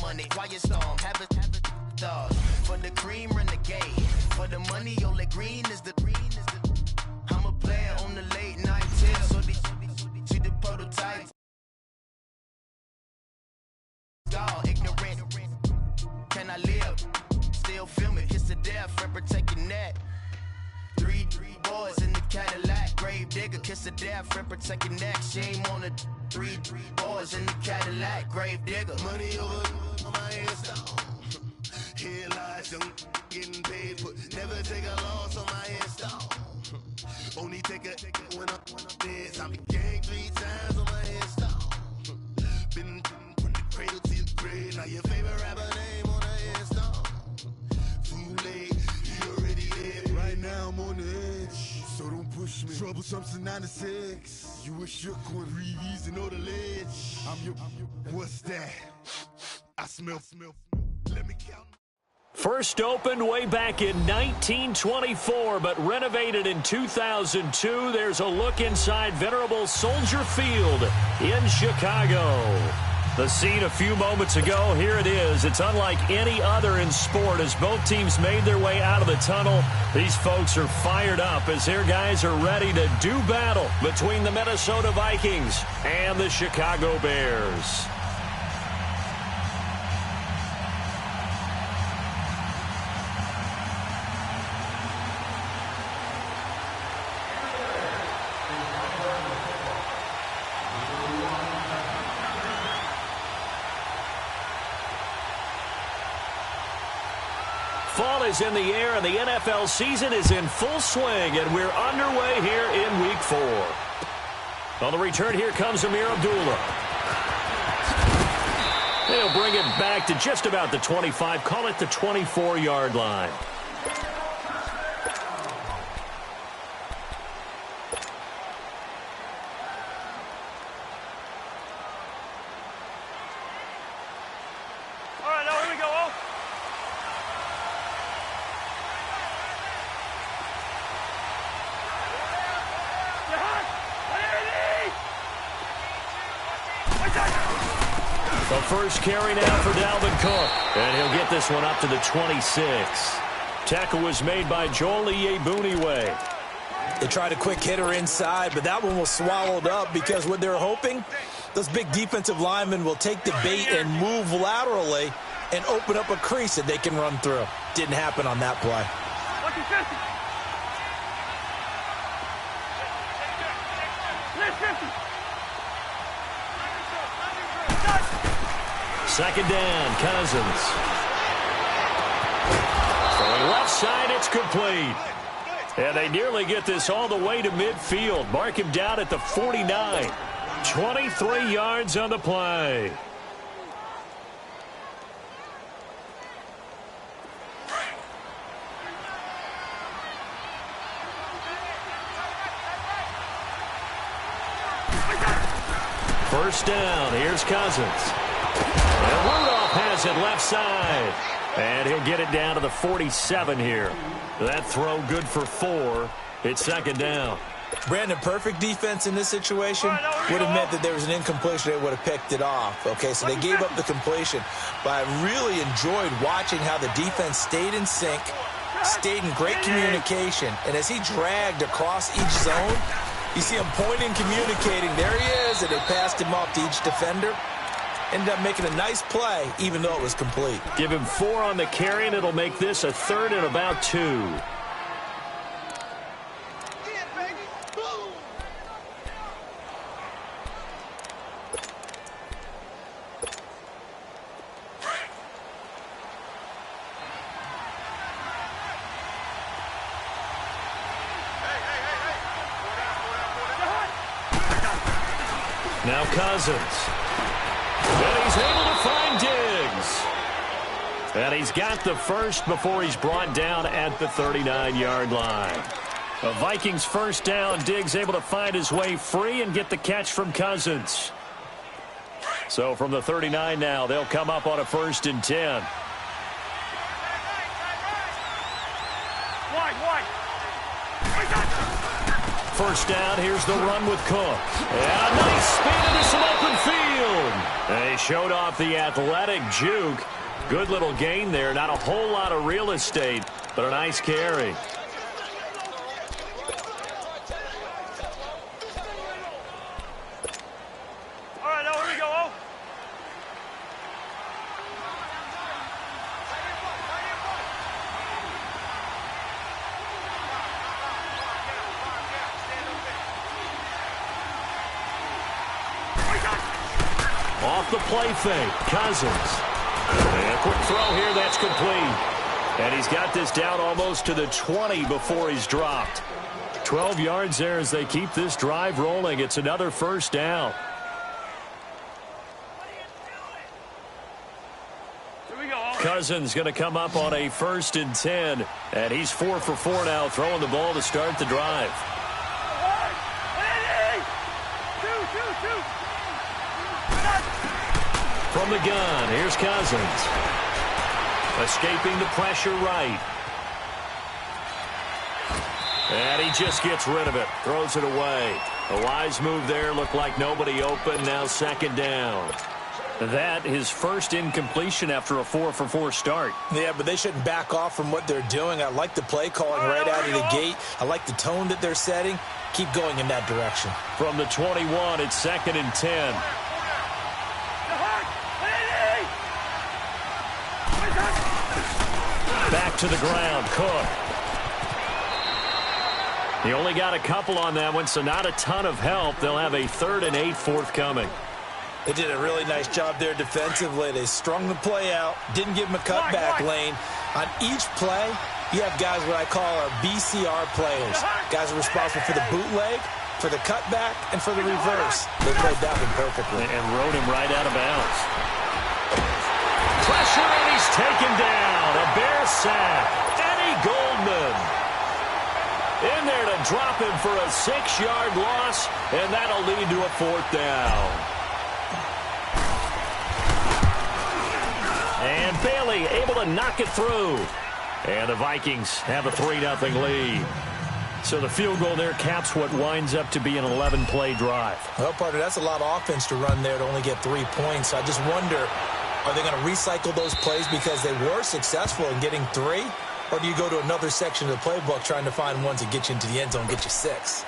money, quiet storm, have a dog. For the cream, run the gate. For the money, Ole Green is the I'm a player on the late night tip, so they see the prototype. God, ignorant. Can I live? Still film it, kiss the death, friend protecting that. Three boys in the Cadillac, grave digger, kiss the death, friend protecting that. Shame on the three boys in the Cadillac, grave digger. Money over on my headstone. Here lies young, getting paid for. Never take a loss on my headstone. Only take a when I'm dead. I be gang 3 times on my headstone. Been from the cradle to the grave. Now your favorite rapper name on the headstone. Too late, you already dead. Right now I'm on the edge, so don't push me. Troublesome since 96. You a shook one, Reeves and know the ledge. I'm your. What's that? I smell. Let me count. First opened way back in 1924, but renovated in 2002. There's a look inside venerable Soldier Field in Chicago. The scene a few moments ago, here it is. It's unlike any other in sport as both teams made their way out of the tunnel. These folks are fired up as their guys are ready to do battle between the Minnesota Vikings and the Chicago Bears. Fall is in the air, and the NFL season is in full swing, and we're underway here in Week 4. On the return, here comes Amir Abdullah. He'll bring it back to just about the 25, call it the 24-yard line. The first carry now for Dalvin Cook, and he'll get this one up to the 26. Tackle was made by Joel Iyiegbuniwe. They tried a quick hitter inside, but that one was swallowed up because what they're hoping, those big defensive linemen will take the bait and move laterally and open up a crease that they can run through. Didn't happen on that play. Second down, Cousins. Throwing left side, it's complete. And they nearly get this all the way to midfield. Mark him down at the 49. 23 yards on the play. First down, here's Cousins. And Rudolph has it left side. And he'll get it down to the 47 here. That throw good for 4. It's second down. Brandon, perfect defense in this situation would have meant that there was an incompletion. They would have picked it off. Okay, so they gave up the completion. But I really enjoyed watching how the defense stayed in sync, stayed in great communication. And as he dragged across each zone, you see him pointing, communicating. There he is, and they passed him off to each defender. Ended up making a nice play, even though it was complete. Give him 4 on the carry, and it'll make this a 3rd and about 2. Now Cousins. And he's able to find Diggs. And he's got the first before he's brought down at the 39-yard line. The Vikings first down. Diggs able to find his way free and get the catch from Cousins. So from the 39 now, they'll come up on a 1st and 10. first down. Here's the run with Cook. And a nice spin into some open field. They showed off the athletic juke. Good little gain there. Not a whole lot of real estate, but a nice carry. All right, now here we go. Off the play fake, Cousins. And a quick throw here, that's complete. And he's got this down almost to the 20 before he's dropped. 12 yards there as they keep this drive rolling. It's another first down. Here we go. Cousins going to come up on a 1st and 10. And he's 4 for 4 now, throwing the ball to start the drive. From the gun, here's Cousins. Escaping the pressure right. And he just gets rid of it. Throws it away. A wise move there. Looked like nobody open. Now 2nd down. That his first incompletion after a 4 for 4 start. Yeah, but they shouldn't back off from what they're doing. I like the play calling right out of the gate. I like the tone that they're setting. Keep going in that direction. From the 21, it's 2nd and 10. Back to the ground, Cook. He only got a couple on that one, so not a ton of help. They'll have a 3rd and 8 forthcoming. They did a really nice job there defensively. They strung the play out, didn't give him a cutback lane. On each play, you have guys what I call our BCR players. Guys are responsible for the bootleg, for the cutback, and for the reverse. They played that one perfectly. And rode him right out of bounds. Pressure, and he's taken down. A Bear sack. Eddie Goldman in there to drop him for a 6-yard loss, and that'll lead to a 4th down. And Bailey able to knock it through. And the Vikings have a 3-0 lead. So the field goal there caps what winds up to be an 11-play drive. Well, partner, that's a lot of offense to run there to only get 3 points. I just wonder, are they going to recycle those plays because they were successful in getting 3? Or do you go to another section of the playbook trying to find ones that get you into the end zone, get you 6?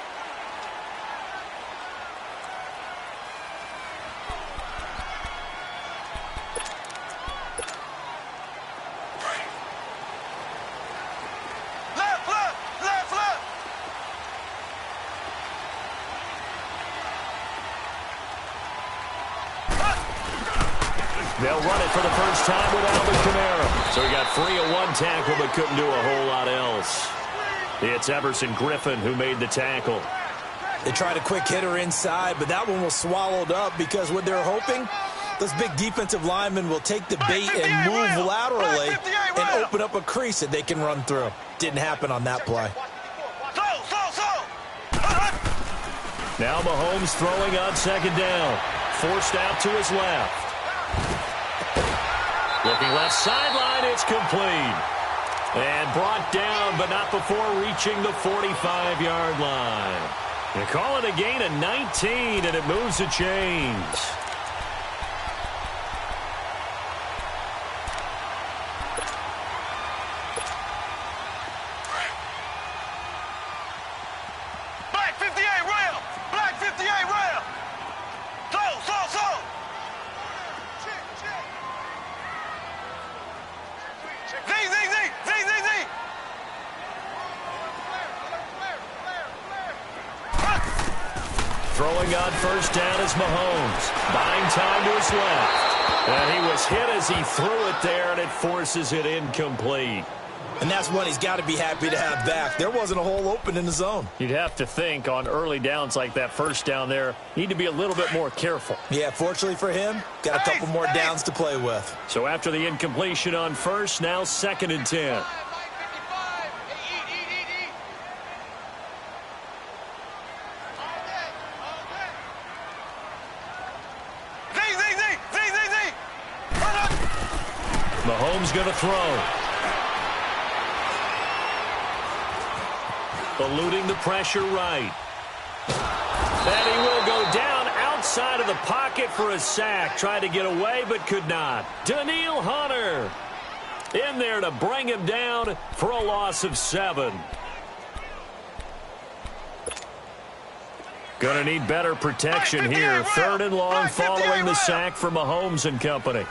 They'll run it for the first time with Alvin Kamara. So he got free of 1 tackle but couldn't do a whole lot else. It's Everson Griffin who made the tackle. They tried a quick hitter inside, but that one was swallowed up because what they're hoping, those big defensive linemen will take the bait and move laterally and open up a crease that they can run through. Didn't happen on that play. Now Mahomes throwing on 2nd down. Forced out to his left. Looking left sideline, it's complete. And brought down, but not before reaching the 45-yard line. They call it a gain of 19, and it moves the chains. Black 58 rail! Black 58 rail! So! Z! Throwing on first down is Mahomes. Buying time to his left. And he was hit as he threw it there, and it forces it incomplete. And that's one he's got to be happy to have back. There wasn't a hole open in the zone. You'd have to think on early downs like that first down there, need to be a little bit more careful. Yeah, fortunately for him, got a couple more downs to play with. So after the incompletion on first, now 2nd and 10. Mahomes going to throw. Eluding the pressure right. side of the pocket for a sack. Tried to get away, but could not. Daniil Hunter in there to bring him down for a loss of 7. Going to need better protection here. 3rd and long following the sack from Mahomes and company.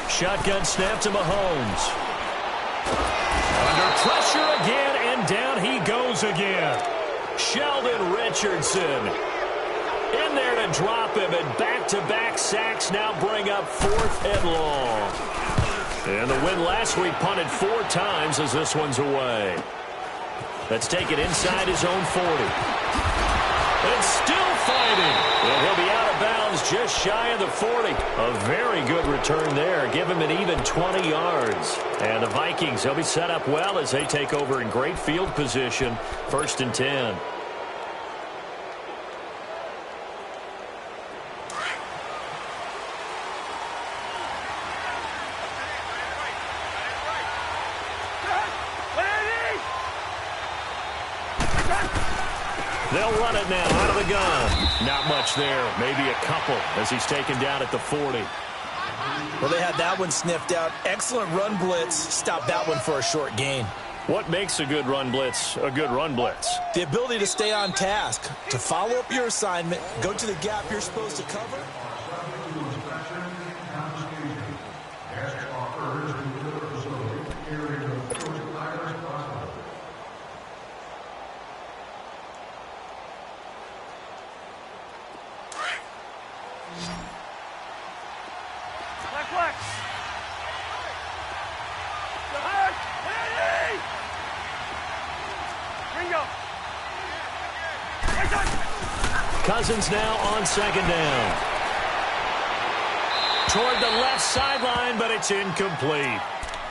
Shotgun snap to Mahomes. Under pressure again, and down he goes again. Sheldon Richardson in there to drop him, and back-to-back sacks now bring up 4th and long. And the win last week punted 4 times as this one's away. Let's take it inside his own 40. And still fighting. And he'll be out of bounds just shy of the 40. A very good return there. Give him an even 20 yards. And the Vikings, they'll be set up well as they take over in great field position. 1st and 10. They'll run it now out of the gun. Not much there. Maybe a couple as he's taken down at the 40. Well, they had that one sniffed out. Excellent run blitz. Stopped that one for a short gain. What makes a good run blitz a good run blitz? The ability to stay on task, to follow up your assignment, go to the gap you're supposed to cover. Cousins now on 2nd down. Toward the left sideline, but it's incomplete.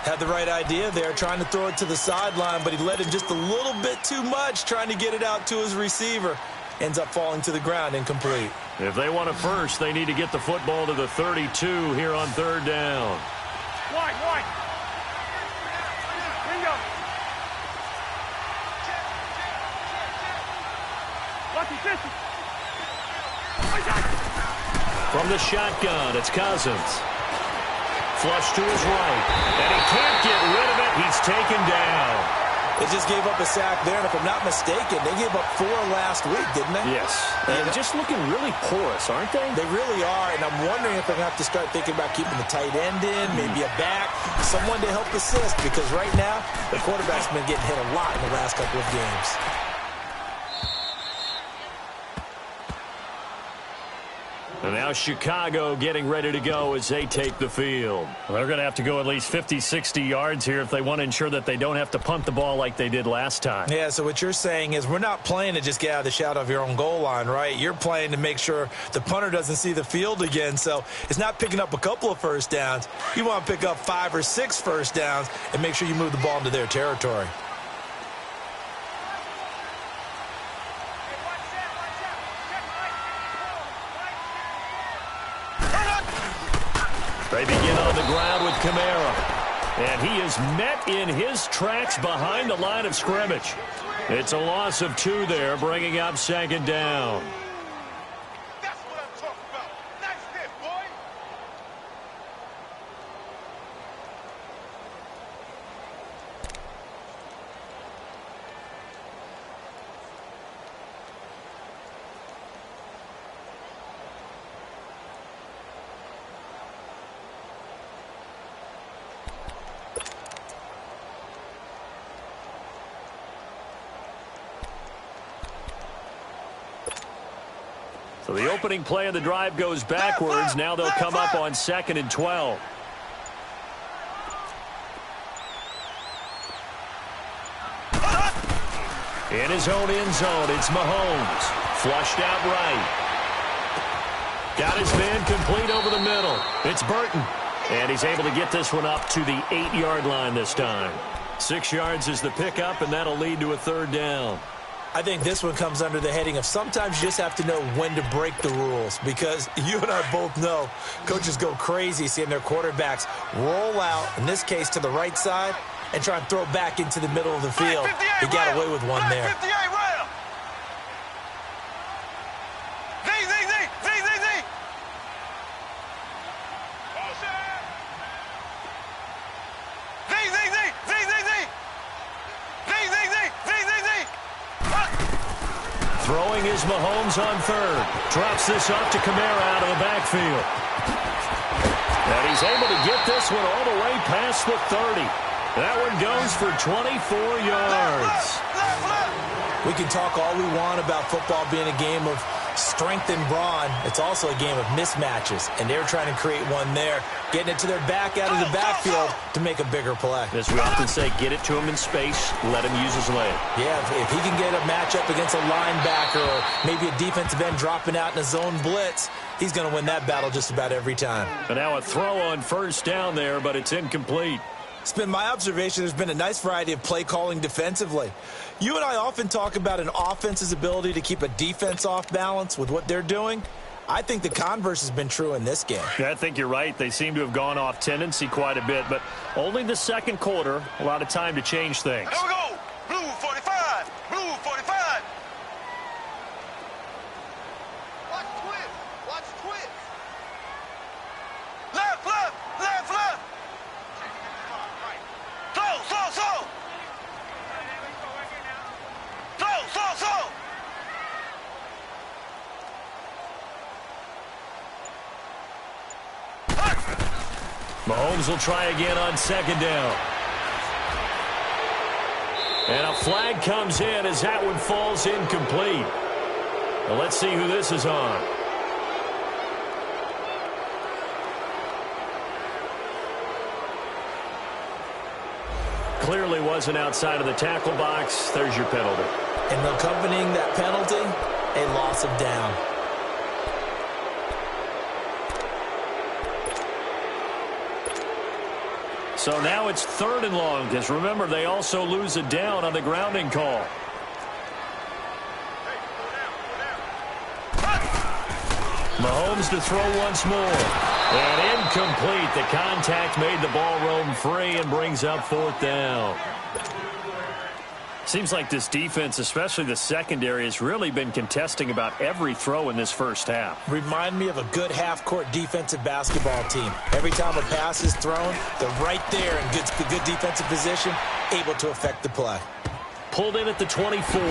Had the right idea there, trying to throw it to the sideline, but he let him just a little bit too much, trying to get it out to his receiver. Ends up falling to the ground, incomplete. If they want a first, they need to get the football to the 32 here on 3rd down. Wide. Bingo. Lucky 50. From the shotgun, it's Cousins. Flush to his right, and he can't get rid of it. He's taken down. They just gave up a sack there, and if I'm not mistaken, they gave up 4 last week, didn't they? Yes. And just looking really porous, aren't they? They really are, and I'm wondering if they're going to have to start thinking about keeping the tight end in, maybe a back, someone to help assist, because right now, the quarterback's been getting hit a lot in the last couple of games. And now Chicago getting ready to go as they take the field. Well, they're going to have to go at least 50, 60 yards here if they want to ensure that they don't have to punt the ball like they did last time. Yeah, so what you're saying is we're not playing to just get out of the shadow of your own goal line, right? You're playing to make sure the punter doesn't see the field again. So it's not picking up a couple of first downs. You want to pick up 5 or 6 first downs and make sure you move the ball into their territory. They begin on the ground with Kamara. And he is met in his tracks behind the line of scrimmage. It's a loss of 2 there, bringing up 2nd down. That's what I'm talking about. Nice hit, boy. So the opening play of the drive goes backwards. Now they'll come up on 2nd and 12. In his own end zone, it's Mahomes. Flushed out right. Got his man complete over the middle. It's Burton. And he's able to get this one up to the 8-yard line this time. 6 yards is the pickup, and that'll lead to a 3rd down. I think this one comes under the heading of sometimes you just have to know when to break the rules, because you and I both know coaches go crazy seeing their quarterbacks roll out, in this case to the right side, and try and throw it back into the middle of the field. He got away with one there. 58 rail. Z. Throwing is Mahomes on third. Drops this off to Kamara out of the backfield. And he's able to get this one all the way past the 30. That one goes for 24 yards. We can talk all we want about football being a game of strength and brawn. It's also a game of mismatches, and they're trying to create one there, getting it to their back out of the backfield to make a bigger play. As we often say, get it to him in space, let him use his leg. Yeah, if he can get a matchup against a linebacker or maybe a defensive end dropping out in a zone blitz, he's going to win that battle just about every time. And now a throw on first down there, but it's incomplete. It's been my observation there's been a nice variety of play calling defensively. You and I often talk about an offense's ability to keep a defense off balance with what they're doing. I think the converse has been true in this game. Yeah, I think you're right. They seem to have gone off tendency quite a bit, but only the second quarter, a lot of time to change things. Here we go. Blue 45. Blue 45. Watch twist. Watch twist. Left. Slow. Mahomes will try again on second down. And a flag comes in as that one falls incomplete. Well, let's see who this is on. Clearly wasn't outside of the tackle box. There's your penalty. And accompanying that penalty, a loss of down. So now it's 3rd and long, because remember, they also lose a down on the grounding call. Mahomes to throw once more. And incomplete. The contact made the ball roam free and brings up 4th down. Seems like this defense, especially the secondary, has really been contesting about every throw in this first half. Remind me of a good half-court defensive basketball team. Every time a pass is thrown, they're right there in good defensive position, able to affect the play. Pulled in at the 24.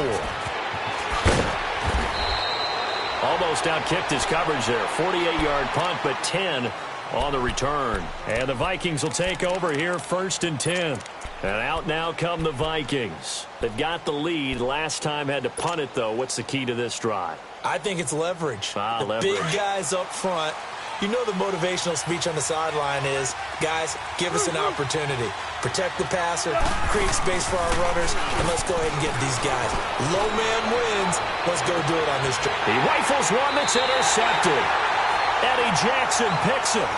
Almost outkicked his coverage there. 48-yard punt, but 10 on the return. And the Vikings will take over here, 1st and 10. And out now come the Vikings. They've got the lead. Last time had to punt it, though. What's the key to this drive? I think it's leverage. Leverage. Big guys up front. You know the motivational speech on the sideline is, guys, give us an opportunity. Protect the passer, create space for our runners, and let's go ahead and get these guys. Low man wins. Let's go do it on this drive. He rifles one that's intercepted. Eddie Jackson picks him.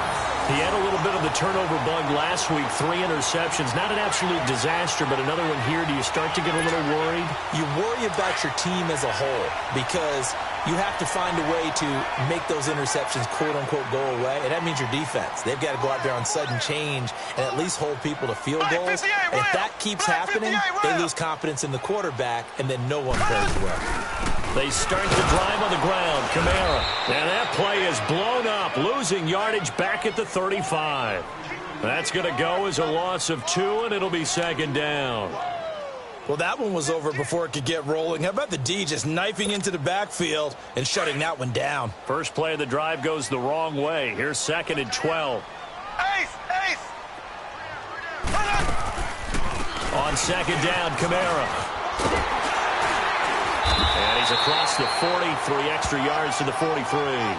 He had a little bit of the turnover bug last week. 3 interceptions. Not an absolute disaster, but another one here. Do you start to get a little worried? You worry about your team as a whole because you have to find a way to make those interceptions, quote-unquote, go away, and that means your defense. They've got to go out there on sudden change and at least hold people to field goals. And if that keeps happening, they lose confidence in the quarterback, and then no one plays well. They start the drive on the ground. Kamara. And that play is blown up, losing yardage back at the 35. That's going to go as a loss of 2, and it'll be 2nd down. Well, that one was over before it could get rolling. How about the D just knifing into the backfield and shutting that one down? First play of the drive goes the wrong way. Here's 2nd and 12. Ace! On 2nd down, Kamara. And he's across the 40, 3 extra yards to the 43.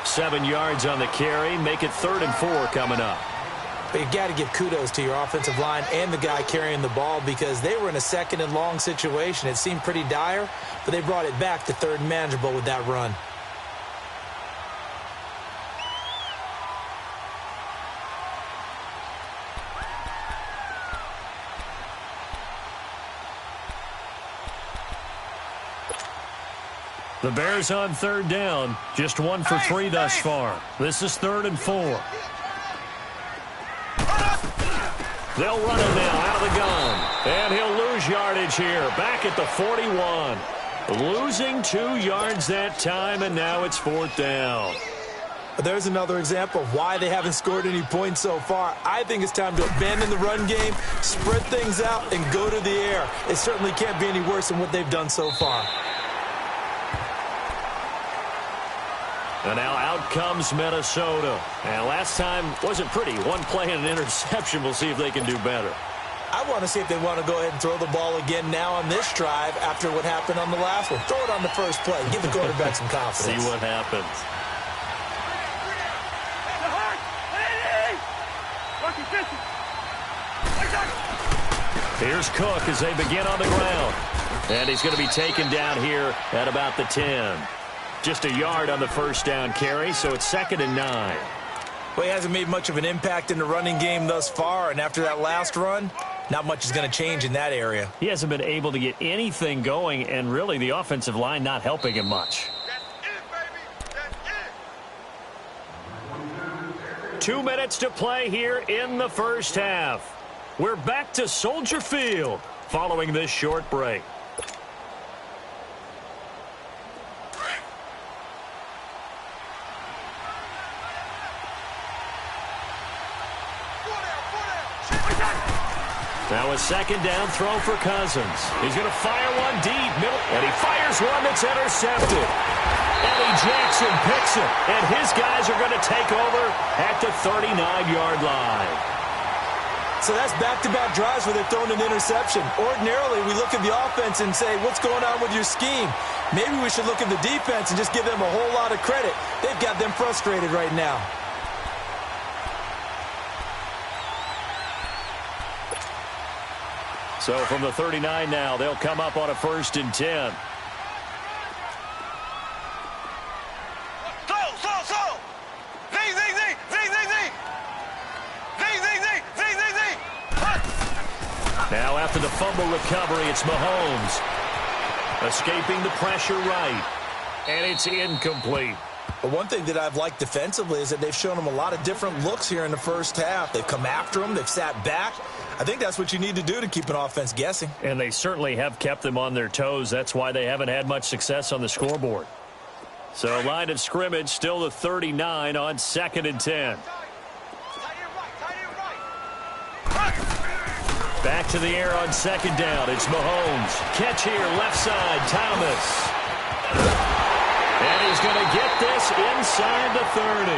7 yards on the carry. Make it 3rd and 4 coming up. But you got to give kudos to your offensive line and the guy carrying the ball because they were in a 2nd and long situation. It seemed pretty dire, but they brought it back to 3rd and manageable with that run. The Bears on third down, just 1 for 3 thus far. This is 3rd and 4. They'll run it now out of the gun. And he'll lose yardage here, back at the 41. Losing 2 yards that time, and now it's 4th down. There's another example of why they haven't scored any points so far. I think it's time to abandon the run game, spread things out, and go to the air. It certainly can't be any worse than what they've done so far. And now out comes Minnesota. And last time wasn't pretty. 1 play and an interception. We'll see if they can do better. I want to see if they want to go ahead and throw the ball again now on this drive after what happened on the last one. Throw it on the first play. Give the quarterback some confidence. See what happens. Here's Cook as they begin on the ground. And he's going to be taken down here at about the 10. Just a yard on the first down carry, so it's 2nd and 9. Well, he hasn't made much of an impact in the running game thus far, and after that last run, not much is going to change in that area. He hasn't been able to get anything going, and really the offensive line not helping him much. That's it, baby. That's it. 2 minutes to play here in the first half. We're back to Soldier Field following this short break. Now a 2nd down throw for Cousins. He's going to fire one deep, middle, and he fires one that's intercepted. Eddie Jackson picks it, and his guys are going to take over at the 39-yard line. So that's back-to-back drives where they've thrown an interception. Ordinarily, we look at the offense and say, what's going on with your scheme? Maybe we should look at the defense and just give them a whole lot of credit. They've got them frustrated right now. So from the 39 now, they'll come up on a 1st and 10. Now after the fumble recovery, it's Mahomes. Escaping the pressure right. And it's incomplete. But one thing that I've liked defensively is that they've shown them a lot of different looks here in the first half. They've come after them. They've sat back. I think that's what you need to do to keep an offense guessing. And they certainly have kept them on their toes. That's why they haven't had much success on the scoreboard. So line of scrimmage still the 39 on 2nd and 10. Back to the air on 2nd down. It's Mahomes. Catch here, left side, Thomas. And he's going to get this inside the 30.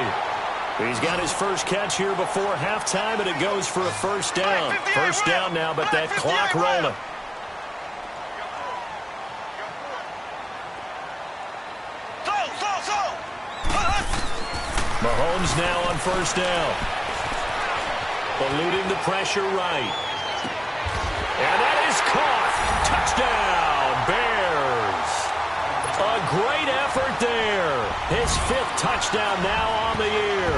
He's got his first catch here before halftime, and it goes for a 1st down. 1st down now, but that clock rolling. Mahomes now on 1st down. Eluding the pressure right. And that is caught. Touchdown, Bears. A great effort there. His 5th touchdown now on the year.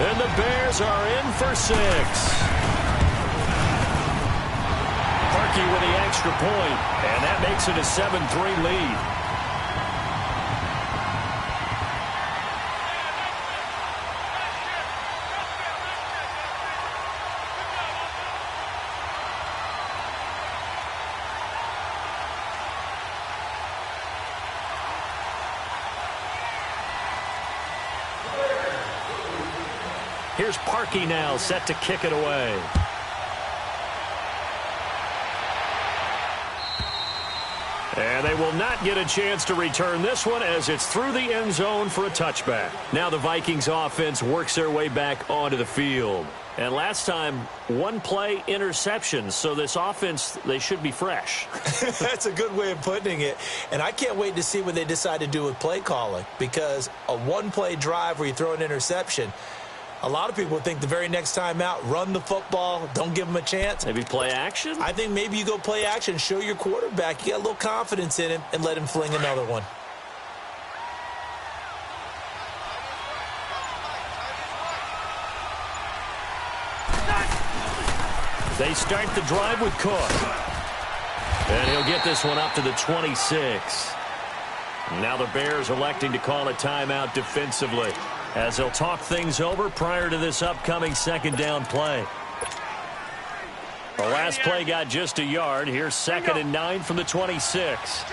And the Bears are in for 6. Parkey with the extra point, and that makes it a 7-3 lead. Here's Parkey now, set to kick it away. And they will not get a chance to return this one as it's through the end zone for a touchback. Now the Vikings offense works their way back onto the field. And last time, 1-play interception. So this offense, they should be fresh. That's a good way of putting it. And I can't wait to see what they decide to do with play calling. Because a 1-play drive where you throw an interception, a lot of people think the very next time out, run the football, don't give them a chance. Maybe play action? I think maybe you go play action, show your quarterback you got a little confidence in him, and let him fling another one. They start the drive with Cook. And he'll get this one up to the 26. Now the Bears electing to call a timeout defensively as they'll talk things over prior to this upcoming second down play. The last play got just a yard. Here's 2nd and 9 from the 26.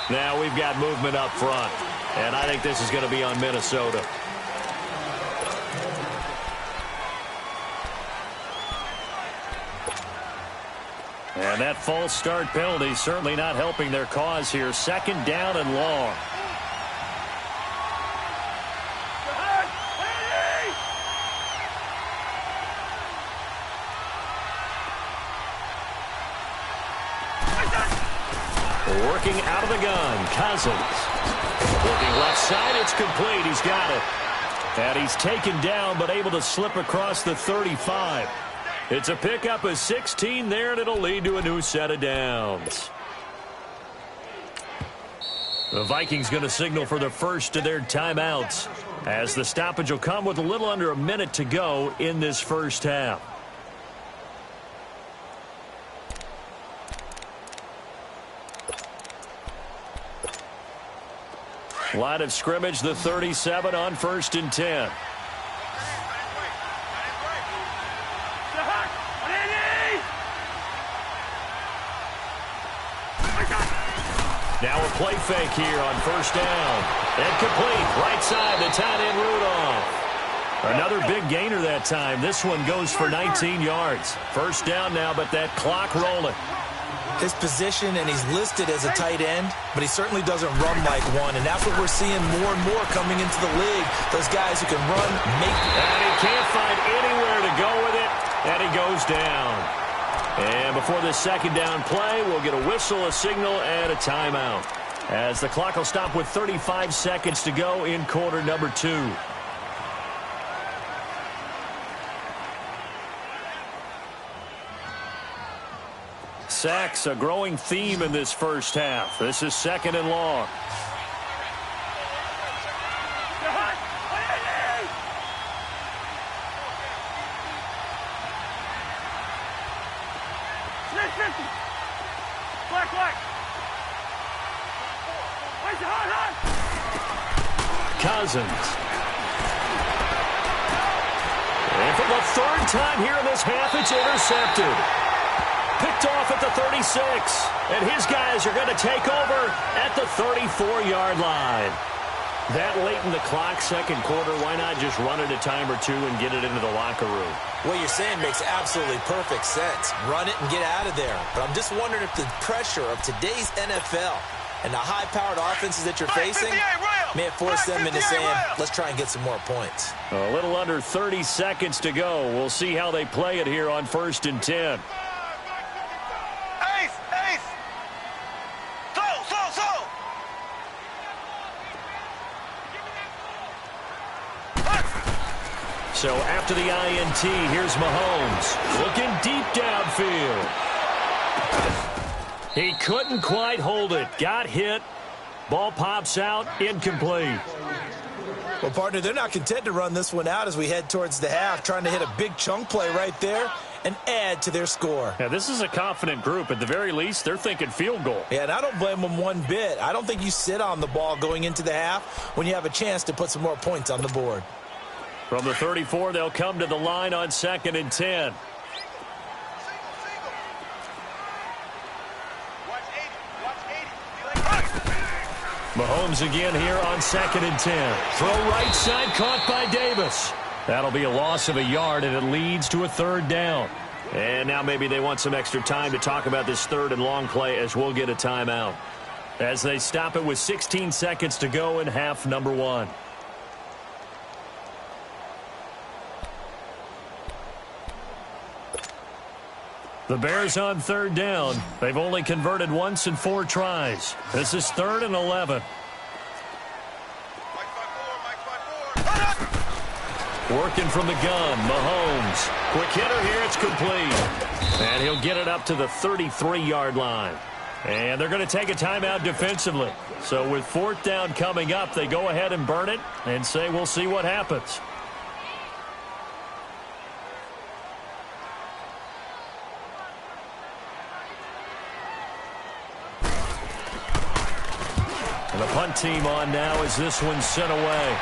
Now we've got movement up front, and I think this is going to be on Minnesota. And that false start penalty certainly not helping their cause here. 2nd down and long. Working out of the gun, Cousins. Looking left side, it's complete. He's got it. And he's taken down, but able to slip across the 35. It's a pickup of 16 there, and it'll lead to a new set of downs. The Vikings going to signal for the first of their timeouts, as the stoppage will come with a little under a minute to go in this first half. Line of scrimmage, the 37 on 1st and 10. Now a play fake here on 1st down. And complete. Right side, the tight end Rudolph. Another big gainer that time. This one goes for 19 yards. 1st down now, but that clock rolling. His position, and he's listed as a tight end, but he certainly doesn't run like one, and that's what we're seeing more and more coming into the league. Those guys who can run, make... And he can't find anywhere to go with it, and he goes down. And before this 2nd down play, we'll get a whistle, a signal, and a timeout, as the clock will stop with 35 seconds to go in quarter number 2. Sacks, a growing theme in this first half. This is 2nd and long. Cousins. And for the 3rd time here in this half, it's intercepted. Picked off at the 36, and his guys are going to take over at the 34-yard line. That late in the clock, 2nd quarter, why not just run it a time or two and get it into the locker room? What you're saying makes absolutely perfect sense. Run it and get out of there. But I'm just wondering if the pressure of today's NFL and the high-powered offenses that you're facing may have forced them into saying, let's try and get some more points. A little under 30 seconds to go. We'll see how they play it here on 1st and 10. So after the INT, here's Mahomes looking deep downfield. He couldn't quite hold it. Got hit. Ball pops out. Incomplete. Well, partner, they're not content to run this one out as we head towards the half, trying to hit a big chunk play right there and add to their score. Yeah, this is a confident group. At the very least, they're thinking field goal. Yeah, and I don't blame them one bit. I don't think you sit on the ball going into the half when you have a chance to put some more points on the board. From the 34, they'll come to the line on 2nd and 10. Mahomes again here on 2nd and 10. Throw right side, caught by Davis. That'll be a loss of a yard, and it leads to a 3rd down. And now maybe they want some extra time to talk about this 3rd and long play, as we'll get a timeout, as they stop it with 16 seconds to go in half number 1. The Bears on 3rd down. They've only converted once in 4 tries. This is 3rd and 11. Working from the gun, Mahomes. Quick hitter here, it's complete. And he'll get it up to the 33-yard line. And they're going to take a timeout defensively. So with 4th down coming up, they go ahead and burn it and say we'll see what happens. And the punt team on now as this one's sent away.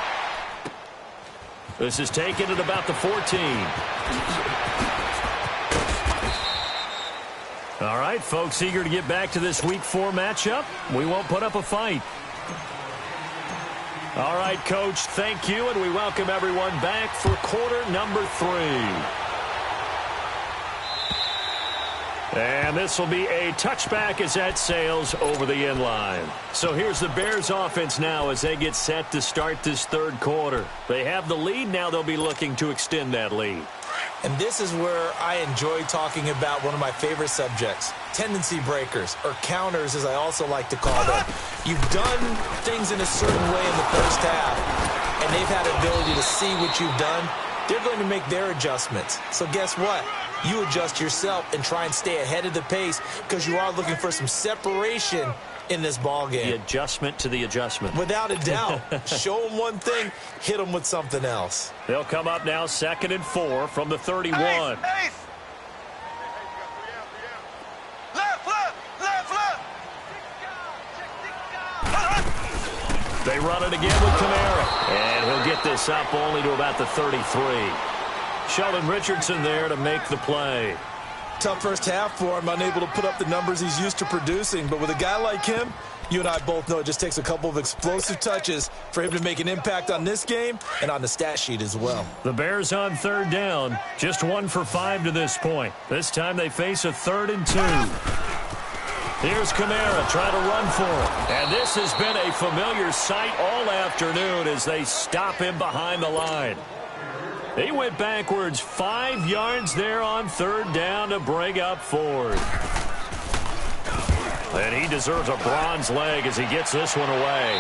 This is taken at about the 14. All right, folks, eager to get back to this Week 4 matchup. We won't put up a fight. All right, Coach, thank you, and we welcome everyone back for quarter number 3. And this will be a touchback as that sails over the end line. So here's the Bears offense now as they get set to start this third quarter. They have the lead. Now they'll be looking to extend that lead. And this is where I enjoy talking about one of my favorite subjects, tendency breakers, or counters as I also like to call them. You've done things in a certain way in the first half, and they've had the ability to see what you've done. They're going to make their adjustments. So guess what? You adjust yourself and try and stay ahead of the pace because you are looking for some separation in this ball game. The adjustment to the adjustment. Without a doubt. Show them one thing, hit them with something else. They'll come up now 2nd and 4 from the 31. Ace. Left. They run it again with Kamara. And he'll get this up only to about the 33. Sheldon Richardson there to make the play. Tough first half for him, unable to put up the numbers he's used to producing. But with a guy like him, you and I both know it just takes a couple of explosive touches for him to make an impact on this game and on the stat sheet as well. The Bears on 3rd down, just 1 for 5 to this point. This time they face a 3rd and 2. Here's Kamara trying to run for it. And this has been a familiar sight all afternoon as they stop him behind the line. He went backwards 5 yards there on 3rd down to bring up 4th. And he deserves a bronze leg as he gets this one away.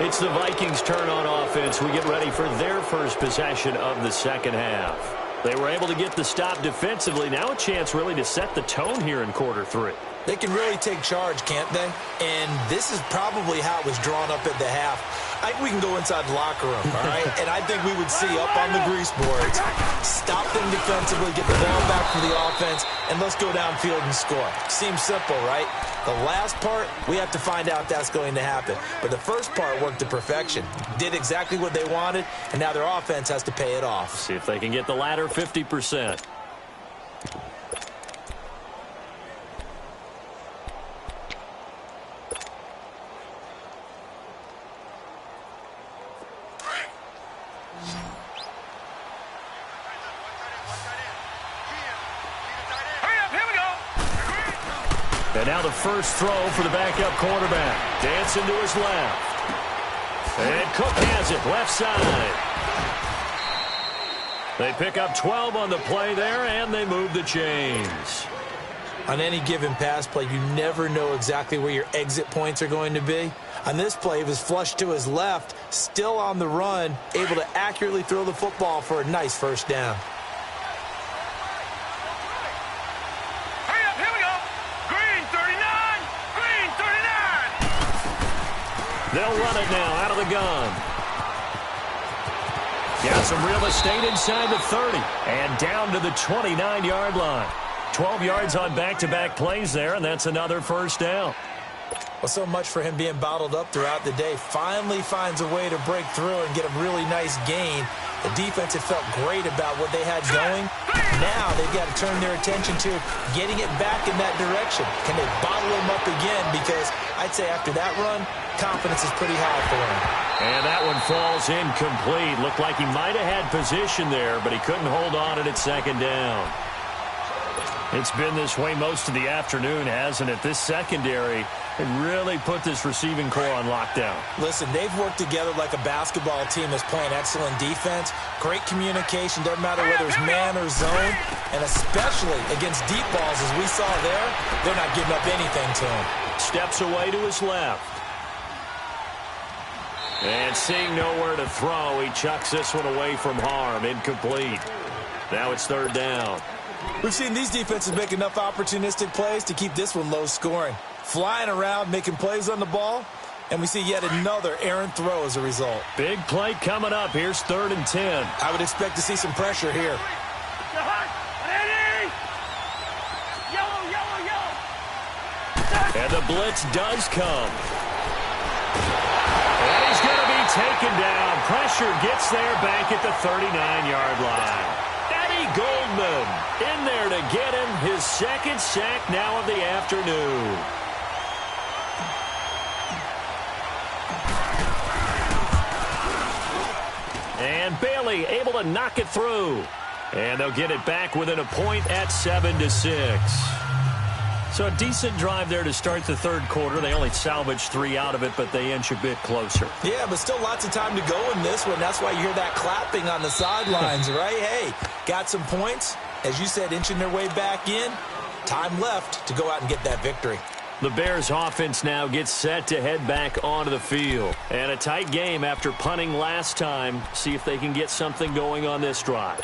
It's the Vikings' turn on offense. We get ready for their first possession of the second half. They were able to get the stop defensively. Now a chance really to set the tone here in quarter 3. They can really take charge, can't they? And this is probably how it was drawn up at the half. I think we can go inside the locker room, all right? And I think we would see up on the grease boards, stop them defensively, get the ball back for the offense, and let's go downfield and score. Seems simple, right? The last part, we have to find out that's going to happen. But the first part worked to perfection. Did exactly what they wanted, and now their offense has to pay it off. See if they can get the latter 50%. And now the first throw for the backup quarterback. Dancing to his left. And Cook has it, left side. They pick up 12 on the play there, and they move the chains. On any given pass play, you never know exactly where your exit points are going to be. On this play, he was flushed to his left, still on the run, able to accurately throw the football for a nice first down. They'll run it now out of the gun. Got some real estate inside the 30 and down to the 29-yard line. 12 yards on back-to-back plays there, and that's another first down. Well, so much for him being bottled up throughout the day. Finally finds a way to break through and get a really nice gain. The defense had felt great about what they had going. Now they've got to turn their attention to getting it back in that direction. Can they bottle him up again? Because I'd say after that run, confidence is pretty high for him. And that one falls incomplete. Looked like he might have had position there, but he couldn't hold on it at second down. It's been this way most of the afternoon, hasn't it? This secondary had really put this receiving core on lockdown. Listen, they've worked together like a basketball team that's playing excellent defense. Great communication, doesn't matter whether it's man or zone. And especially against deep balls, as we saw there, they're not giving up anything to him. Steps away to his left. And seeing nowhere to throw, he chucks this one away from harm. Incomplete. Now it's third down. We've seen these defenses make enough opportunistic plays to keep this one low scoring. Flying around, making plays on the ball, and we see yet another errant throw as a result. Big play coming up. Here's 3rd and 10. I would expect to see some pressure here. And the blitz does come. And he's going to be taken down. Pressure gets there back at the 39-yard line. Eddie Goldman in there to get him his second sack now of the afternoon. And Bailey able to knock it through. And they'll get it back within a point at 7-6. So a decent drive there to start the third quarter. They only salvaged 3 out of it, but they inch a bit closer. Yeah, but still lots of time to go in this one. That's why you hear that clapping on the sidelines, right? Hey, got some points. As you said, inching their way back in. Time left to go out and get that victory. The Bears offense now gets set to head back onto the field. And a tight game after punting last time. See if they can get something going on this drive.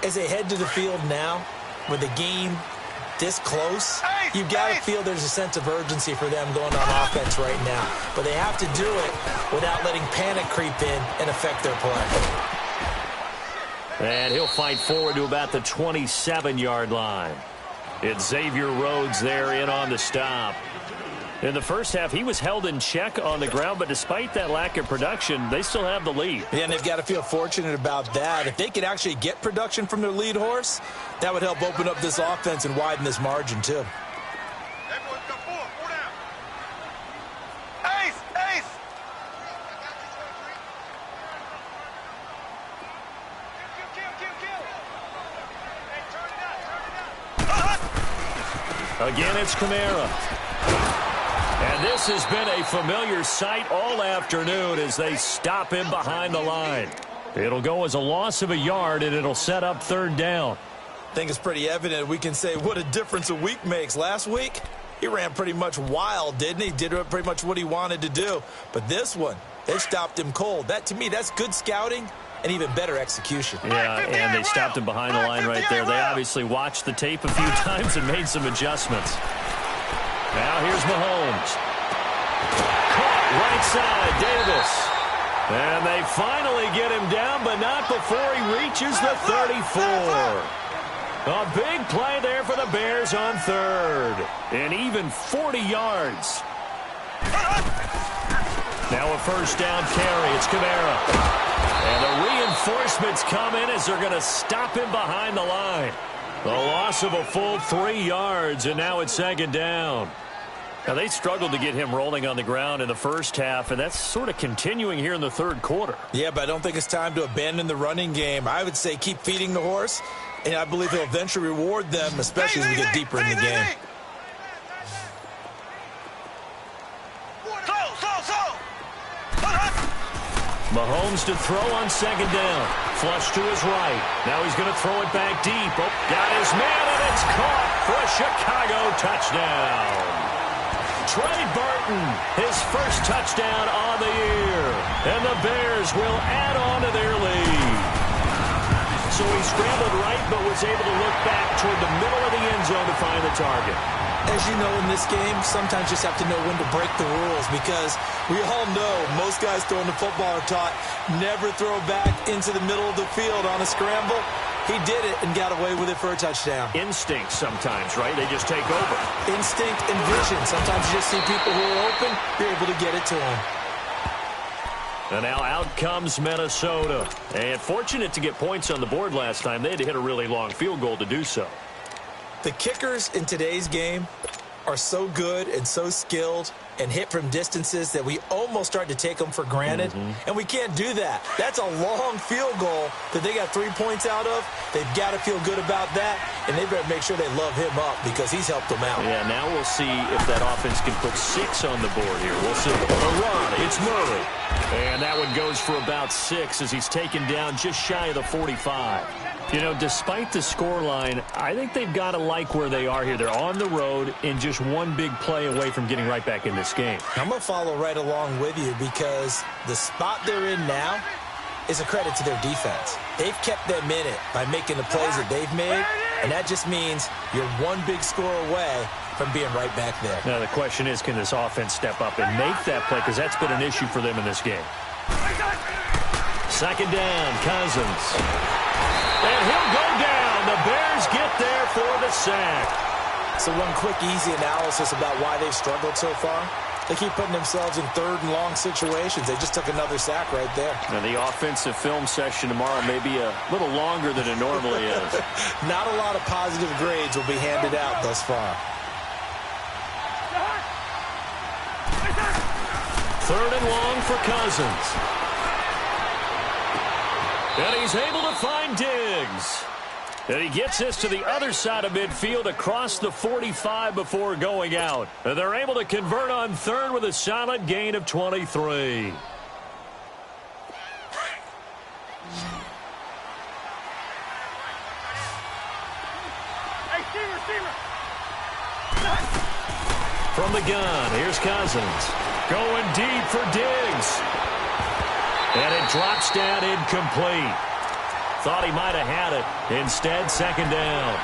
As they head to the field now, with the game this close, you've got to feel there's a sense of urgency for them going on offense right now. But they have to do it without letting panic creep in and affect their play. And he'll fight forward to about the 27-yard line. It's Xavier Rhodes there in on the stop. In the first half, he was held in check on the ground, but despite that lack of production, they still have the lead. Yeah, and they've got to feel fortunate about that. If they could actually get production from their lead horse, that would help open up this offense and widen this margin, too. Again, it's Kamara. And this has been a familiar sight all afternoon as they stop him behind the line. It'll go as a loss of a yard, and it'll set up third down. I think it's pretty evident. We can say what a difference a week makes. Last week, he ran pretty much wild, didn't he? Did pretty much what he wanted to do. But this one, they stopped him cold. That, to me, that's good scouting and even better execution. Yeah, and they stopped him behind the line right there. They obviously watched the tape a few times and made some adjustments. Now here's Mahomes. Caught right side, Davis. And they finally get him down, but not before he reaches the 34. A big play there for the Bears on third. And even 40 yards. Now a first down carry. It's Kamara. And the reinforcements come in as they're going to stop him behind the line. The loss of a full 3 yards, and now it's second down. Now, they struggled to get him rolling on the ground in the first half, and that's sort of continuing here in the third quarter. Yeah, but I don't think it's time to abandon the running game. I would say keep feeding the horse, and I believe he'll eventually reward them, especially as we get deeper in the game. Mahomes to throw on second down. Flush to his right. Now he's going to throw it back deep. Oh, got his man, and it's caught for a Chicago touchdown. Trey Burton, his first touchdown on the year. And the Bears will add on to their lead. So he scrambled right, but was able to look back toward the middle of the end zone to find the target. As you know, in this game, sometimes you just have to know when to break the rules, because we all know most guys throwing the football are taught never throw back into the middle of the field on a scramble. He did it and got away with it for a touchdown. Instinct sometimes, right? They just take over. Instinct and vision. Sometimes you just see people who are open, you're able to get it to them. And now out comes Minnesota. And fortunate to get points on the board last time. They had to hit a really long field goal to do so. The kickers in today's game are so good and so skilled and hit from distances that we almost start to take them for granted. And we can't do that. That's a long field goal that they got 3 points out of. They've got to feel good about that, and they better make sure they love him up because he's helped them out. Yeah, now we'll see if that offense can put 6 on the board here. We'll see. The run, it's Murray. And that one goes for about 6 as he's taken down just shy of the 45. You know, despite the scoreline, I think they've got to like where they are here. They're on the road and just one big play away from getting right back in this game. I'm going to follow right along with you because the spot they're in now is a credit to their defense. They've kept them in it by making the plays that they've made, and that just means you're one big score away from being right back there. Now, the question is, can this offense step up and make that play? Because that's been an issue for them in this game. Second down, Cousins. And he'll go down. The Bears get there for the sack. So one quick, easy analysis about why they've struggled so far. They keep putting themselves in third and long situations. They just took another sack right there. Now, the offensive film session tomorrow may be a little longer than it normally is. Not a lot of positive grades will be handed out thus far. Third and long for Cousins. And he's able to find Diggs. And he gets this to the other side of midfield across the 45 before going out. And they're able to convert on third with a solid gain of 23. From the gun, here's Cousins. Going deep for Diggs. And it drops down incomplete. Thought he might have had it. Instead, second down.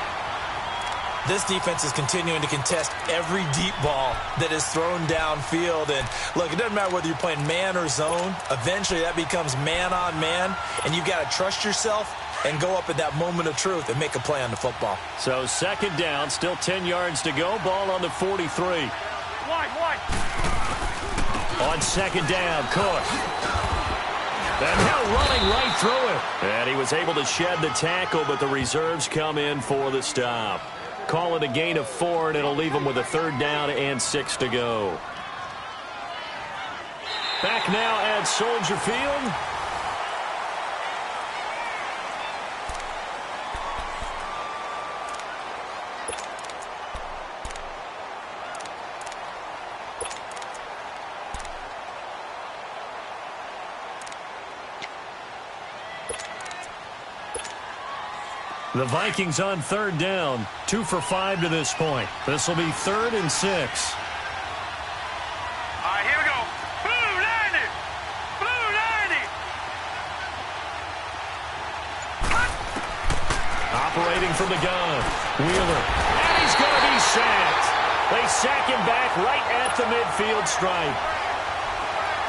This defense is continuing to contest every deep ball that is thrown downfield. And, look, it doesn't matter whether you're playing man or zone. Eventually, that becomes man-on-man, and you've got to trust yourself and go up at that moment of truth and make a play on the football. So second down, still 10 yards to go. Ball on the 43. On second down, Cook. And now running right through it. And he was able to shed the tackle, but the reserves come in for the stop. Call it a gain of 4, and it'll leave him with a third down and 6 to go. Back now at Soldier Field. The Vikings on third down, 2 for 5 to this point. This will be 3rd and 6. All right, here we go. Blue 90! Blue 90! Operating from the gun, Wheeler. And he's going to be sacked. They sack him back right at the midfield stripe.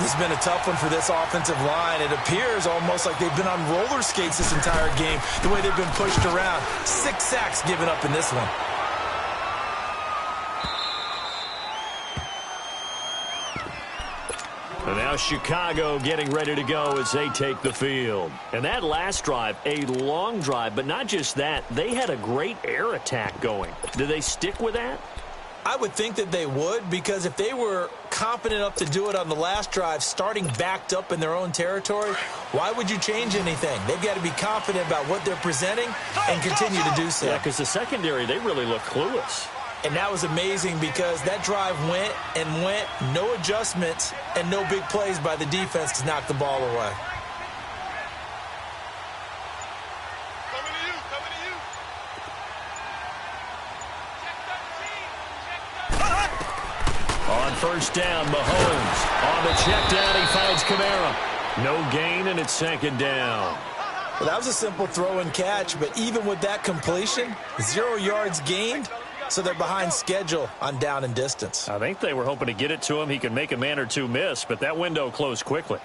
This has been a tough one for this offensive line. It appears almost like they've been on roller skates this entire game, the way they've been pushed around. 6 sacks given up in this one. And now Chicago getting ready to go as they take the field. And that last drive, a long drive, but not just that. They had a great air attack going. Do they stick with that? I would think that they would, because if they were confident enough to do it on the last drive, starting backed up in their own territory, why would you change anything? They've got to be confident about what they're presenting and continue to do so. Yeah, because the secondary, they really look clueless. And that was amazing because that drive went and went, no adjustments and no big plays by the defense to knock the ball away. On first down, Mahomes. On the check down, he finds Kamara. No gain, and it's second down. Well, that was a simple throw and catch, but even with that completion, 0 yards gained, so they're behind schedule on down and distance. I think they were hoping to get it to him. He could make a man or two miss, but that window closed quickly.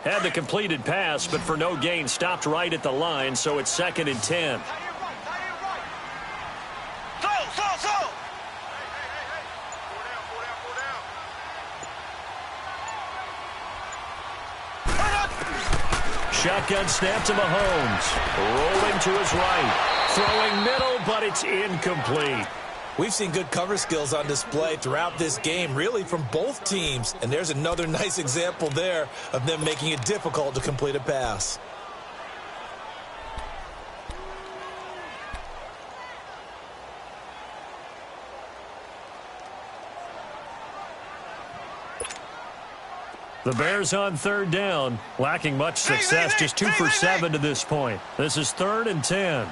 Had the completed pass, but for no gain, stopped right at the line, so it's 2nd and 10. Shotgun snap to Mahomes. Rolling to his right. Throwing middle, but it's incomplete. We've seen good cover skills on display throughout this game, really from both teams. And there's another nice example there of them making it difficult to complete a pass. The Bears on third down, lacking much success, just 2 for 7 to this point. This is 3rd and 10.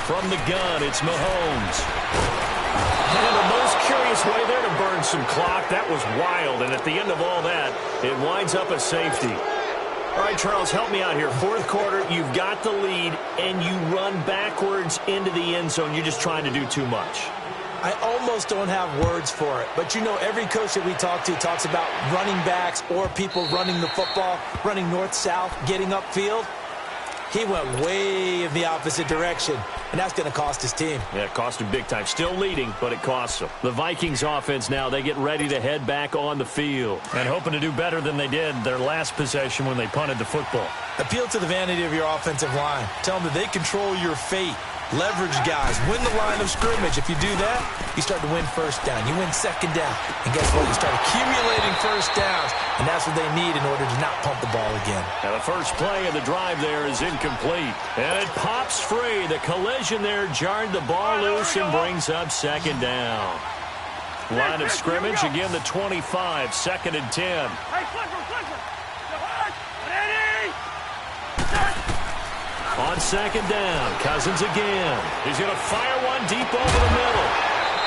From the gun, it's Mahomes. And the most curious way there to have burned some clock. That was wild, and at the end of all that, it winds up a safety. All right, Charles, help me out here. Fourth quarter, you've got the lead, and you run backwards into the end zone. You're just trying to do too much. I almost don't have words for it. But, you know, every coach that we talk to talks about running backs or people running the football, running north-south, getting upfield. He went way in the opposite direction, and that's going to cost his team. Yeah, it cost him big time. Still leading, but it costs him. The Vikings offense now, they get ready to head back on the field and hoping to do better than they did their last possession when they punted the football. Appeal to the vanity of your offensive line. Tell them that they control your fate. Leverage guys. Win the line of scrimmage. If you do that, you start to win first down. You win second down. And guess what? You start accumulating first downs. And that's what they need in order to not pump the ball again. Now the first play of the drive there is incomplete. And it pops free. The collision there jarred the ball loose and brings up second down. Line of scrimmage, again the 25, second and 10. Hey, Clifford! Ready! On second down, Cousins again. He's going to fire one deep over the middle.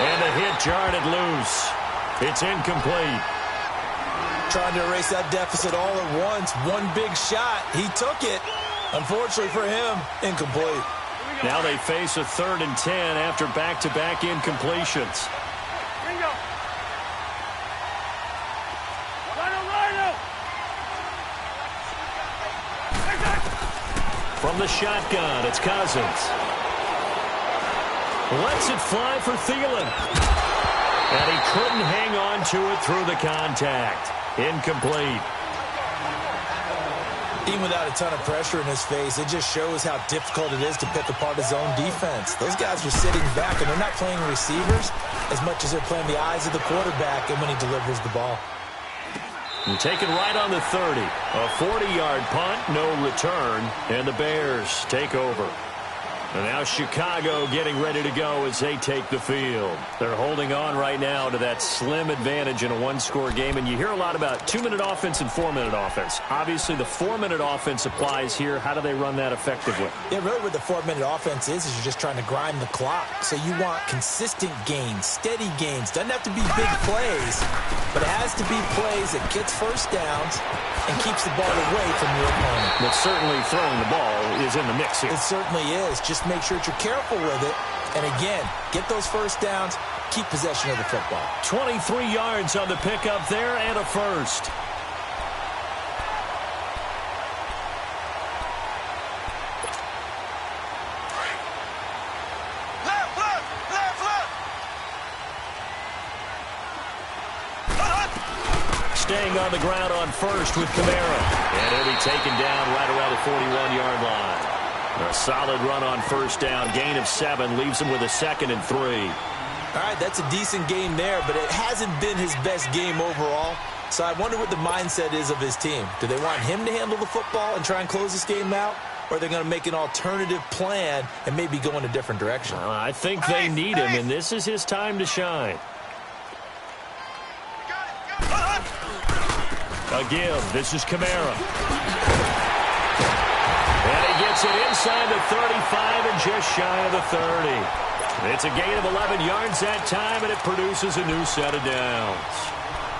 And the hit jarred it loose. It's incomplete. Trying to erase that deficit all at once. One big shot. He took it. Unfortunately for him, incomplete. Now they face a 3rd and 10 after back-to-back incompletions. Bingo! Rhino! From the shotgun, it's Cousins. Lets it fly for Thielen. And he couldn't hang on to it through the contact. Incomplete. Even without a ton of pressure in his face, it just shows how difficult it is to pick apart his own defense. Those guys are sitting back, and they're not playing receivers as much as they're playing the eyes of the quarterback and when he delivers the ball. And taken right on the 30. A 40-yard punt, no return, and the Bears take over. And now Chicago getting ready to go as they take the field. They're holding on right now to that slim advantage in a one-score game. And you hear a lot about 2-minute offense and 4-minute offense. Obviously, the 4-minute offense applies here. How do they run that effectively? Yeah, really what the 4-minute offense is you're just trying to grind the clock. So you want consistent gains, steady gains. Doesn't have to be big plays, but it has to be plays that gets first downs and keeps the ball away from your opponent. But certainly throwing the ball is in the mix here. It certainly is. Just make sure that you're careful with it. And again, get those first downs, keep possession of the football. 23 yards on the pickup there and a first. Staying on the ground on first with Kamara. And he'll be taken down right around the 41-yard line. A solid run on first down. Gain of 7 leaves him with a 2nd and 3. All right, that's a decent game there, but it hasn't been his best game overall. So I wonder what the mindset is of his team. Do they want him to handle the football and try and close this game out? Or are they going to make an alternative plan and maybe go in a different direction? I think they need him, and this is his time to shine. A give. This is Kamara. And he gets it inside the 35 and just shy of the 30. It's a gain of 11 yards that time, and it produces a new set of downs.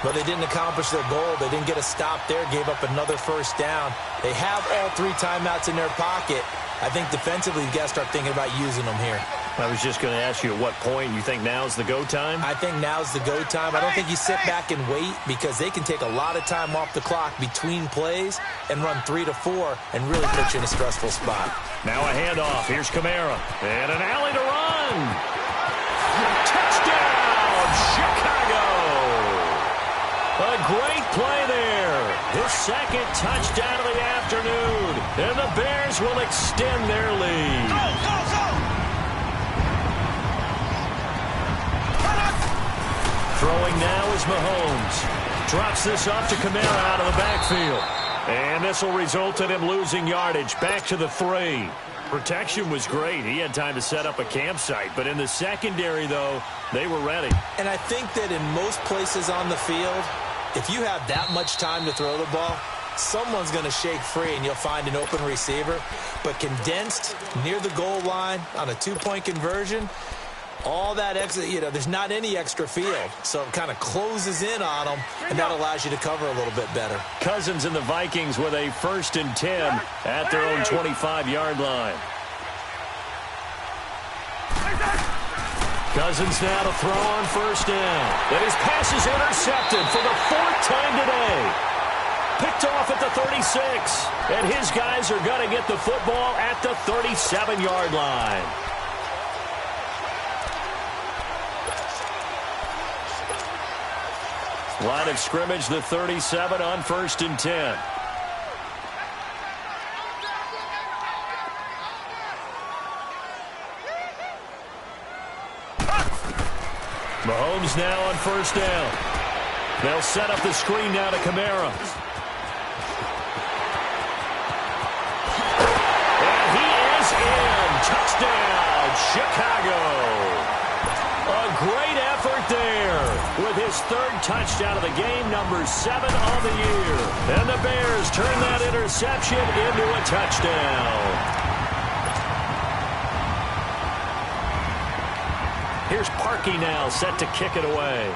But they didn't accomplish their goal. They didn't get a stop there, gave up another first down. They have all 3 timeouts in their pocket. I think defensively, you've got to start thinking about using them here. I was just going to ask you at what point you think now's the go time? I think now's the go time. I don't think you sit back and wait because they can take a lot of time off the clock between plays and run 3 to 4 and really put you in a stressful spot. Now a handoff. Here's Kamara. And an alley to run. Touchdown, Chicago. A great play there. His 2nd touchdown of the afternoon. And the Bears will extend their lead. Go! Throwing now is Mahomes. Drops this off to Kamara out of the backfield. And this will result in him losing yardage. Back to the 3. Protection was great. He had time to set up a campsite. But in the secondary, though, they were ready. And I think that in most places on the field, if you have that much time to throw the ball, someone's going to shake free and you'll find an open receiver. But condensed near the goal line on a 2-point conversion, All that extra, there's not any extra field. So it kind of closes in on them, and that allows you to cover a little bit better. Cousins and the Vikings with a 1st and 10 at their own 25-yard line. Cousins now to throw on 1st down. And his pass is intercepted for the 4th time today. Picked off at the 36. And his guys are going to get the football at the 37-yard line. Line of scrimmage, the 37 on 1st and 10. Mahomes now on 1st down. They'll set up the screen now to Kamara. And he is in. Touchdown, Chicago. A great effort there with his 3rd touchdown of the game, number 7 on the year. And the Bears turn that interception into a touchdown. Here's Parkey now, set to kick it away.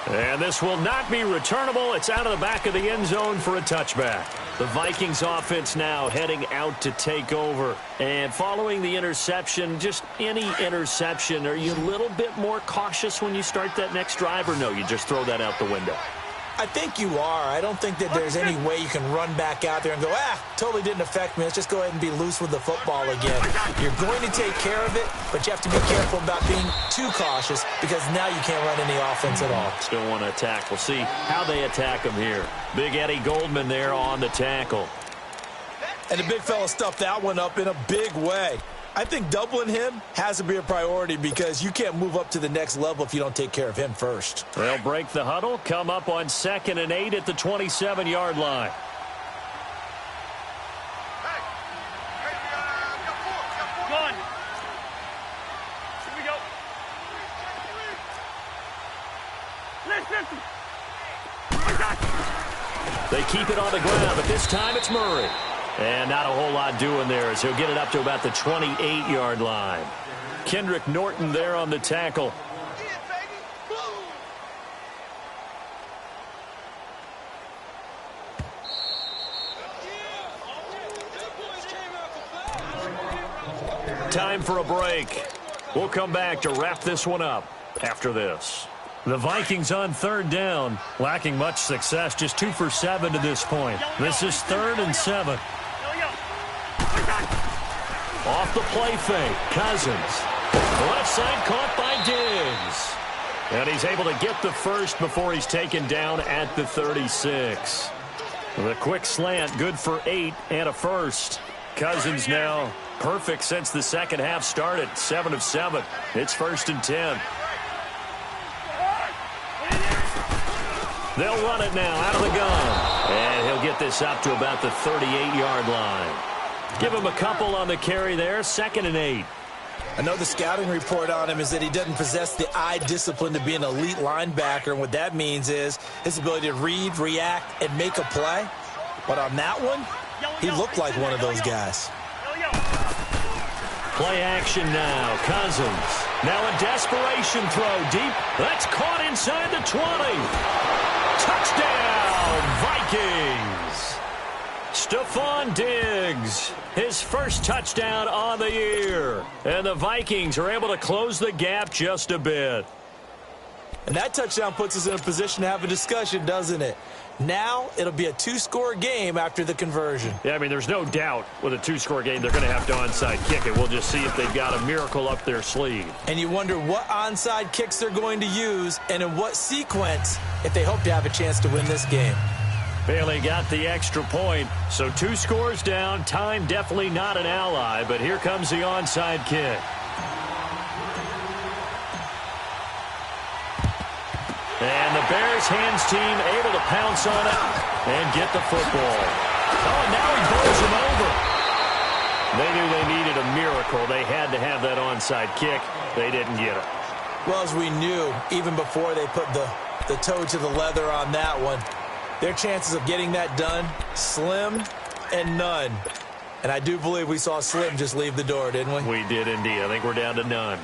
And this will not be returnable. It's out of the back of the end zone for a touchback. The Vikings offense now heading out to take over. And following the interception, just any interception, are you a little bit more cautious when you start that next drive, or no, you just throw that out the window? I think you are. I don't think that there's any way you can run back out there and go, totally didn't affect me. Let's just go ahead and be loose with the football again. You're going to take care of it, but you have to be careful about being too cautious because now you can't run any offense at all. Still want to attack. We'll see how they attack him here. Big Eddie Goldman there on the tackle. And the big fella stuffed that one up in a big way. I think doubling him has to be a priority because you can't move up to the next level if you don't take care of him first. They'll break the huddle, come up on 2nd and 8 at the 27-yard line. One. Here we go. They keep it on the ground, but this time it's Murray. And not a whole lot doing there as he'll get it up to about the 28-yard line. Kendrick Norton there on the tackle. Time for a break. We'll come back to wrap this one up after this. The Vikings on 3rd down, lacking much success, just 2 for 7 to this point. This is 3rd and 7. Off the play fake, Cousins. Left side caught by Diggs. And he's able to get the first before he's taken down at the 36. The quick slant, good for 8 and a first. Cousins now perfect since the second half started, 7 of 7. It's 1st and 10. They'll run it now out of the gun. And he'll get this up to about the 38-yard line. Give him a couple on the carry there, 2nd and 8. I know the scouting report on him is that he doesn't possess the eye discipline to be an elite linebacker. And what that means is his ability to read, react, and make a play. But on that one, he looked like one of those guys. Play action now. Cousins. Now a desperation throw deep. That's caught inside the 20. Touchdown, Vikings. Stephon Diggs, his first touchdown on the year. And the Vikings are able to close the gap just a bit. And that touchdown puts us in a position to have a discussion, doesn't it? Now it'll be a 2-score game after the conversion. Yeah, I mean, there's no doubt with a 2-score game they're going to have to onside kick it. We'll just see if they've got a miracle up their sleeve. And you wonder what onside kicks they're going to use and in what sequence if they hope to have a chance to win this game. Bailey got the extra point, so 2 scores down. Time definitely not an ally, but here comes the onside kick. And the Bears hands team able to pounce on it and get the football. Oh, now he blows him over. They knew they needed a miracle. They had to have that onside kick. They didn't get it. Well, as we knew, even before they put the toe to the leather on that one, their chances of getting that done, slim and none. And I do believe we saw Slim just leave the door, didn't we? We did indeed. I think we're down to none.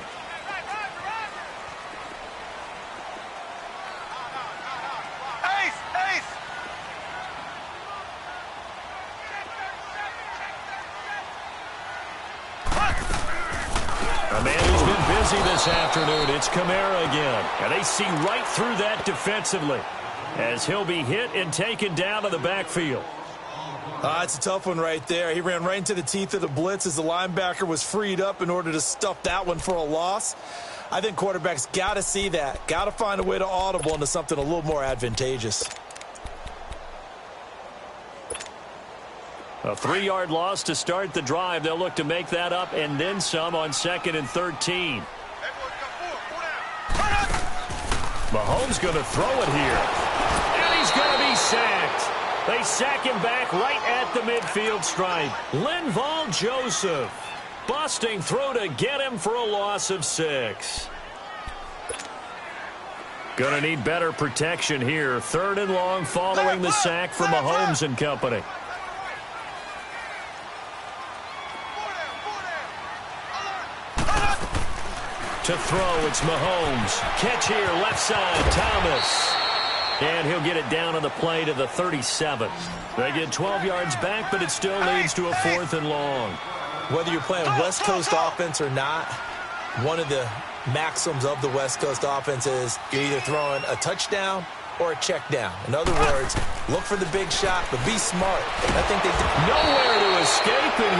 A man who's been busy this afternoon, it's Kamara again. And they see right through that defensively as he'll be hit and taken down in the backfield. It's a tough one right there. He ran right into the teeth of the blitz as the linebacker was freed up in order to stuff that one for a loss. I think quarterbacks got to see that. Got to find a way to audible into something a little more advantageous. A 3-yard loss to start the drive. They'll look to make that up and then some on 2nd and 13. Mahomes going to throw it here. And he's going to be sacked. They sack him back right at the midfield stripe. Linval Joseph busting through to get him for a loss of 6. Going to need better protection here. 3rd and long following the sack from Mahomes and company. To throw, it's Mahomes. Catch here, left side, Thomas. And he'll get it down on the play to the 37. They get 12 yards back, but it still leads to a 4th and long. Whether you're playing West Coast offense or not, one of the maxims of the West Coast offense is you're either throwing a touchdown or a check down. In other words, look for the big shot, but be smart. I think they did. Nowhere to escape, and